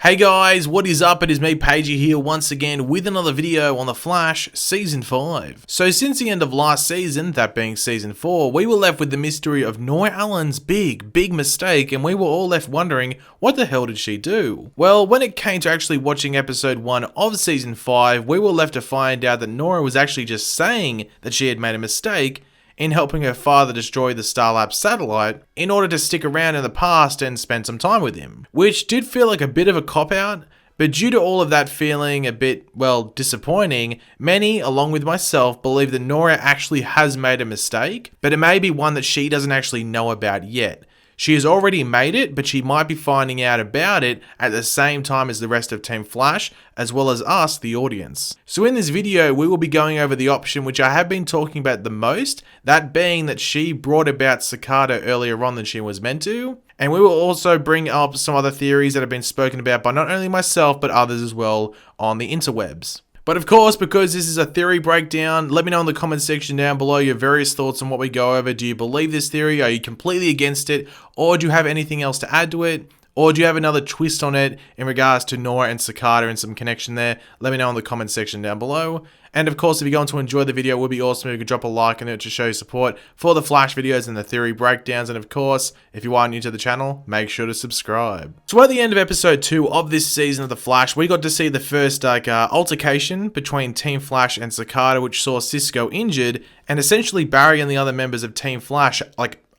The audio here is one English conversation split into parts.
Hey guys, what is up? It is me, Pagey here once again with another video on The Flash Season 5. So since the end of last season, that being Season 4, we were left with the mystery of Nora Allen's big mistake, and we were all left wondering, what the hell did she do? Well, when it came to actually watching episode 1 of Season 5, we were left to find out that Nora was actually just saying that she had made a mistake in helping her father destroy the Starlab satellite in order to stick around in the past and spend some time with him. Which did feel like a bit of a cop-out, but due to all of that feeling a bit, well, disappointing, many, along with myself, believe that Nora actually has made a mistake, but it may be one that she doesn't actually know about yet. She has already made it, but she might be finding out about it at the same time as the rest of Team Flash, as well as us, the audience. So in this video, we will be going over the option which I have been talking about the most, that being that she brought about Cicada earlier on than she was meant to. And we will also bring up some other theories that have been spoken about by not only myself, but others as well on the interwebs. But of course, because this is a theory breakdown, let me know in the comment section down below your various thoughts on what we go over. Do you believe this theory? Are you completely against it? Or do you have anything else to add to it? Or do you have another twist on it in regards to Nora and Cicada and some connection there? Let me know in the comment section down below. And of course, if you're going to enjoy the video, it would be awesome if you could drop a like on it to show your support for the Flash videos and the theory breakdowns. And of course, if you are new to the channel, make sure to subscribe. So at the end of episode 2 of this season of The Flash, we got to see the first altercation between Team Flash and Cicada, which saw Cisco injured, and essentially Barry and the other members of Team Flash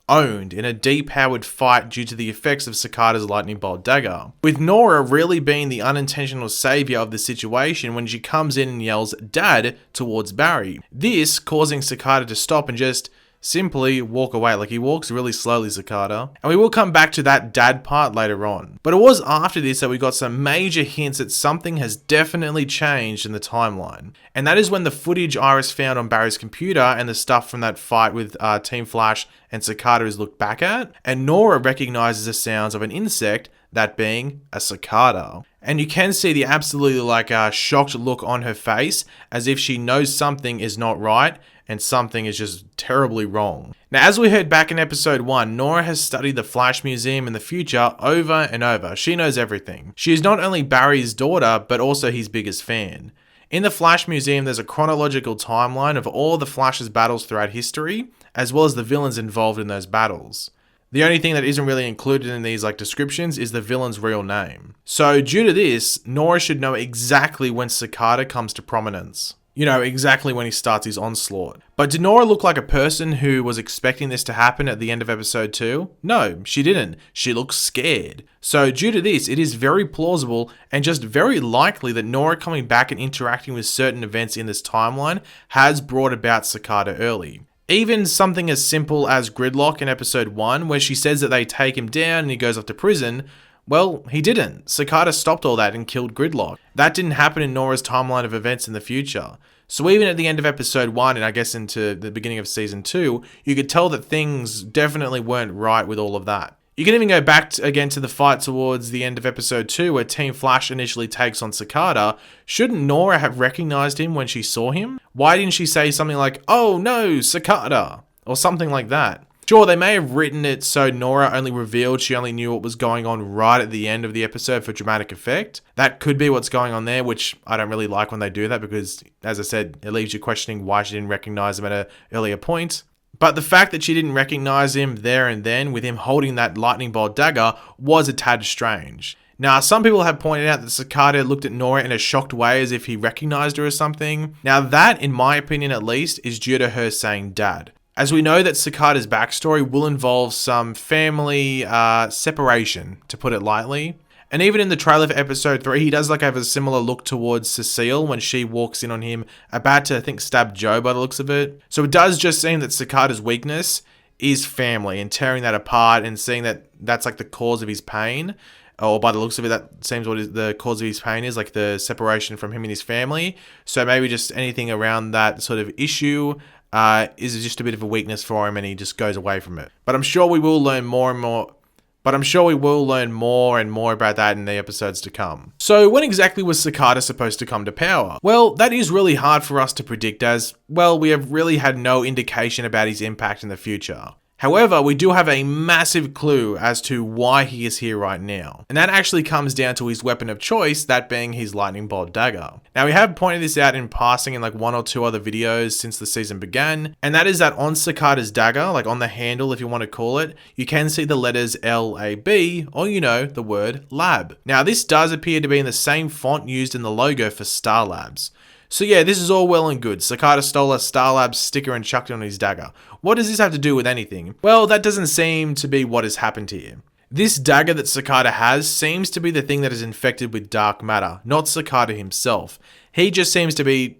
owned in a depowered fight due to the effects of Cicada's lightning bolt dagger, with Nora really being the unintentional savior of the situation when she comes in and yells "Dad" towards Barry. This causing Cicada to stop and just simply walk away. Like, he walks really slowly, Cicada. And we will come back to that dad part later on. But it was after this that we got some major hints that something has definitely changed in the timeline. And that is when the footage Iris found on Barry's computer and the stuff from that fight with Team Flash and Cicada is looked back at. And Nora recognizes the sounds of an insect, that being a cicada. And you can see the absolutely shocked look on her face, as if she knows something is not right and something is just terribly wrong. Now, as we heard back in episode 1, Nora has studied the Flash Museum in the future over and over. She knows everything. She is not only Barry's daughter, but also his biggest fan. In the Flash Museum, there's a chronological timeline of all the Flash's battles throughout history, as well as the villains involved in those battles. The only thing that isn't really included in these descriptions is the villain's real name. So due to this, Nora should know exactly when Cicada comes to prominence. You know, exactly when he starts his onslaught. But did Nora look like a person who was expecting this to happen at the end of episode 2? No, she didn't. She looks scared. So due to this, it is very plausible and just very likely that Nora coming back and interacting with certain events in this timeline has brought about Cicada early. Even something as simple as Gridlock in episode 1, where she says that they take him down and he goes off to prison. Well, he didn't. Cicada stopped all that and killed Gridlock. That didn't happen in Nora's timeline of events in the future. So even at the end of episode 1 and I guess into the beginning of season 2, you could tell that things definitely weren't right with all of that. You can even go back again to the fight towards the end of episode 2 where Team Flash initially takes on Cicada. Shouldn't Nora have recognized him when she saw him? Why didn't she say something like, "Oh no, Cicada," or something like that? Sure, they may have written it so Nora only revealed she only knew what was going on right at the end of the episode for dramatic effect. That could be what's going on there, which I don't really like when they do that because, as I said, it leaves you questioning why she didn't recognize him at an earlier point. But the fact that she didn't recognize him there and then with him holding that lightning bolt dagger was a tad strange. Now, some people have pointed out that Cicada looked at Nora in a shocked way as if he recognized her or something. Now that, in my opinion at least, is due to her saying "Dad." As we know that Cicada's backstory will involve some family separation, to put it lightly. And even in the trailer for episode 3, he does have a similar look towards Cecile when she walks in on him, about to, I think, stab Joe by the looks of it. So it does just seem that Cicada's weakness is family, and tearing that apart and seeing that that's the cause of his pain. Or by the looks of it, that seems what the cause of his pain is, the separation from him and his family. So maybe just anything around that sort of issue is just a bit of a weakness for him and he just goes away from it. But I'm sure we will learn more and more about that in the episodes to come. So when exactly was Cicada supposed to come to power? Well, that is really hard for us to predict as, well, we have really had no indication about his impact in the future. However, we do have a massive clue as to why he is here right now. And that actually comes down to his weapon of choice, that being his lightning bolt dagger. Now, we have pointed this out in passing in like one or two other videos since the season began. And that is that on Cicada's dagger, like on the handle if you want to call it, you can see the letters LAB, or the word lab. Now, this does appear to be in the same font used in the logo for Star Labs. So yeah, this is all well and good. Cicada stole a Star Labs sticker and chucked it on his dagger. What does this have to do with anything? Well, that doesn't seem to be what has happened here. This dagger that Cicada has seems to be the thing that is infected with dark matter, not Cicada himself. He just seems to be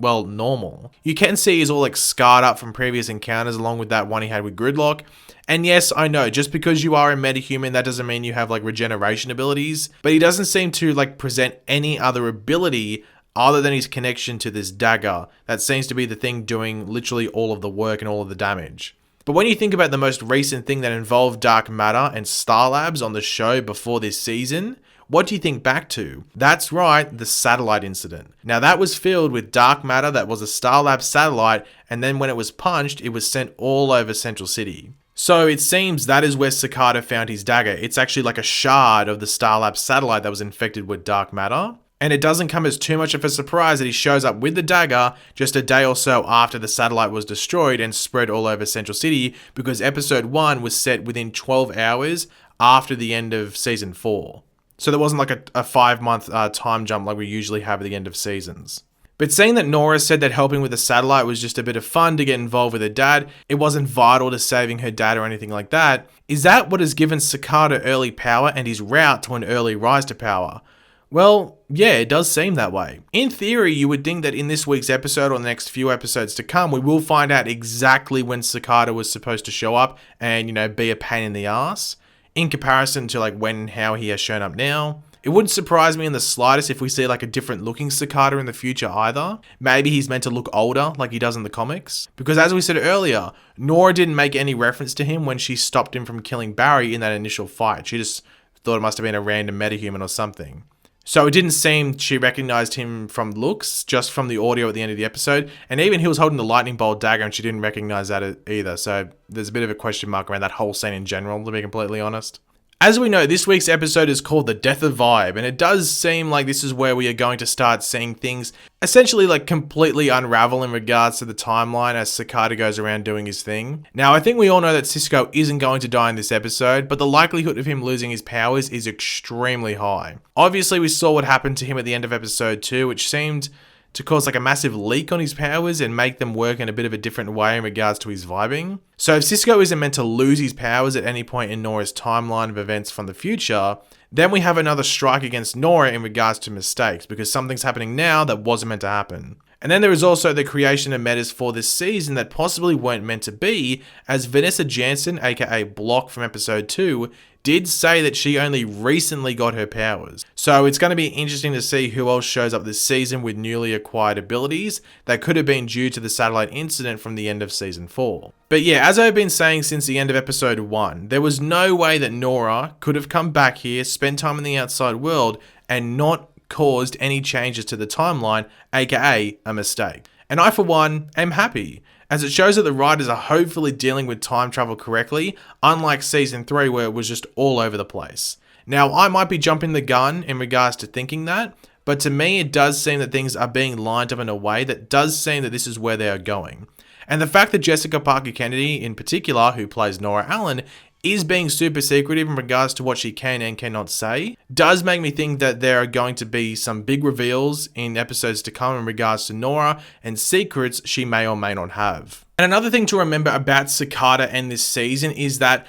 normal. You can see he's all like scarred up from previous encounters along with that one he had with Gridlock. And yes, I know, just because you are a metahuman, that doesn't mean you have like regeneration abilities, but he doesn't seem to like present any other ability other than his connection to this dagger. That seems to be the thing doing literally all of the work and all of the damage. But when you think about the most recent thing that involved dark matter and Star Labs on the show before this season, what do you think back to? That's right, the satellite incident. Now that was filled with dark matter that was a Star Labs satellite, and then when it was punched, it was sent all over Central City. So it seems that is where Cicada found his dagger. It's actually like a shard of the Star Labs satellite that was infected with dark matter. And it doesn't come as too much of a surprise that he shows up with the dagger just a day or so after the satellite was destroyed and spread all over Central City, because episode 1 was set within 12 hours after the end of season 4. So there wasn't like a 5-month time jump like we usually have at the end of seasons. But seeing that Nora said that helping with the satellite was just a bit of fun to get involved with her dad, it wasn't vital to saving her dad or anything like that, is that what has given Cicada early power and his route to an early rise to power? Well, yeah, it does seem that way. In theory, you would think that in this week's episode or the next few episodes to come, we will find out exactly when Cicada was supposed to show up and, be a pain in the ass, in comparison to like when and how he has shown up now. It wouldn't surprise me in the slightest if we see like a different looking Cicada in the future either. Maybe he's meant to look older like he does in the comics. Because as we said earlier, Nora didn't make any reference to him when she stopped him from killing Barry in that initial fight. She just thought it must have been a random metahuman or something. So it didn't seem she recognized him from looks, just from the audio at the end of the episode. And even he was holding the lightning bolt dagger and she didn't recognize that either. So there's a bit of a question mark around that whole scene in general, to be completely honest. As we know, this week's episode is called The Death of Vibe, and it does seem like this is where we are going to start seeing things essentially like completely unravel in regards to the timeline as Cicada goes around doing his thing. Now, I think we all know that Cisco isn't going to die in this episode, but the likelihood of him losing his powers is extremely high. Obviously, we saw what happened to him at the end of episode 2, which seemed to cause like a massive leak on his powers and make them work in a bit of a different way in regards to his vibing. So if Cisco isn't meant to lose his powers at any point in Nora's timeline of events from the future, then we have another strike against Nora in regards to mistakes, because something's happening now that wasn't meant to happen. And then there is also the creation of metas for this season that possibly weren't meant to be, as Vanessa Jansen, aka Block from episode 2, did say that she only recently got her powers. So it's going to be interesting to see who else shows up this season with newly acquired abilities that could have been due to the satellite incident from the end of season 4. But yeah, as I've been saying since the end of episode 1, there was no way that Nora could have come back here, spent time in the outside world, and not caused any changes to the timeline, aka a mistake. And I, for one, am happy, as it shows that the writers are hopefully dealing with time travel correctly, unlike season 3 where it was just all over the place. Now, I might be jumping the gun in regards to thinking that, but to me it does seem that things are being lined up in a way that does seem that this is where they are going. And the fact that Jessica Parker Kennedy, in particular, who plays Nora Allen, is being super secretive in regards to what she can and cannot say, does make me think that there are going to be some big reveals in episodes to come in regards to Nora and secrets she may or may not have. And another thing to remember about Cicada and this season is that,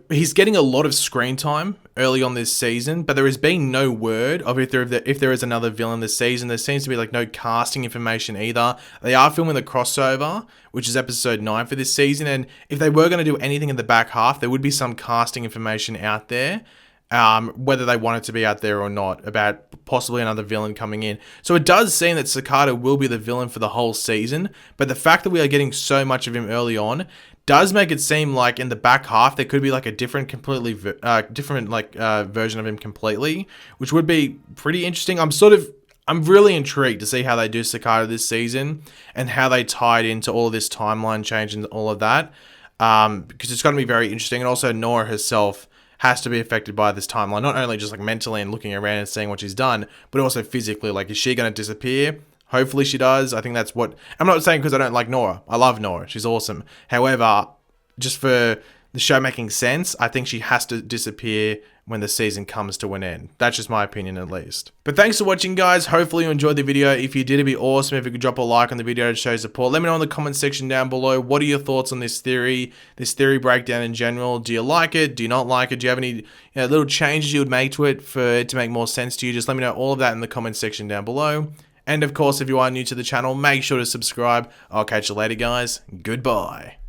he's getting a lot of screen time early on this season, but there has been no word of if there is another villain this season. There seems to be like no casting information either. They are filming the crossover, which is episode 9 for this season, and if they were going to do anything in the back half, there would be some casting information out there, whether they want it to be out there or not, about possibly another villain coming in. So it does seem that Cicada will be the villain for the whole season, but the fact that we are getting so much of him early on does make it seem like in the back half there could be like a different version of him completely, which would be pretty interesting. I'm really intrigued to see how they do Cicada this season and how they tie it into all of this timeline change and all of that. because it's going to be very interesting. And also Nora herself has to be affected by this timeline, not only just like mentally and looking around and seeing what she's done, but also physically. Like, is she going to disappear? Hopefully she does. I think that's what... I'm not saying because I don't like Nora. I love Nora. She's awesome. However, just for the show making sense, I think she has to disappear when the season comes to an end. That's just my opinion, at least. But thanks for watching, guys. Hopefully you enjoyed the video. If you did, it'd be awesome if you could drop a like on the video to show support. Let me know in the comment section down below. What are your thoughts on this theory breakdown in general? Do you like it? Do you not like it? Do you have any little changes you would make to it for it to make more sense to you? Just let me know all of that in the comment section down below. And of course, if you are new to the channel, make sure to subscribe. I'll catch you later, guys. Goodbye.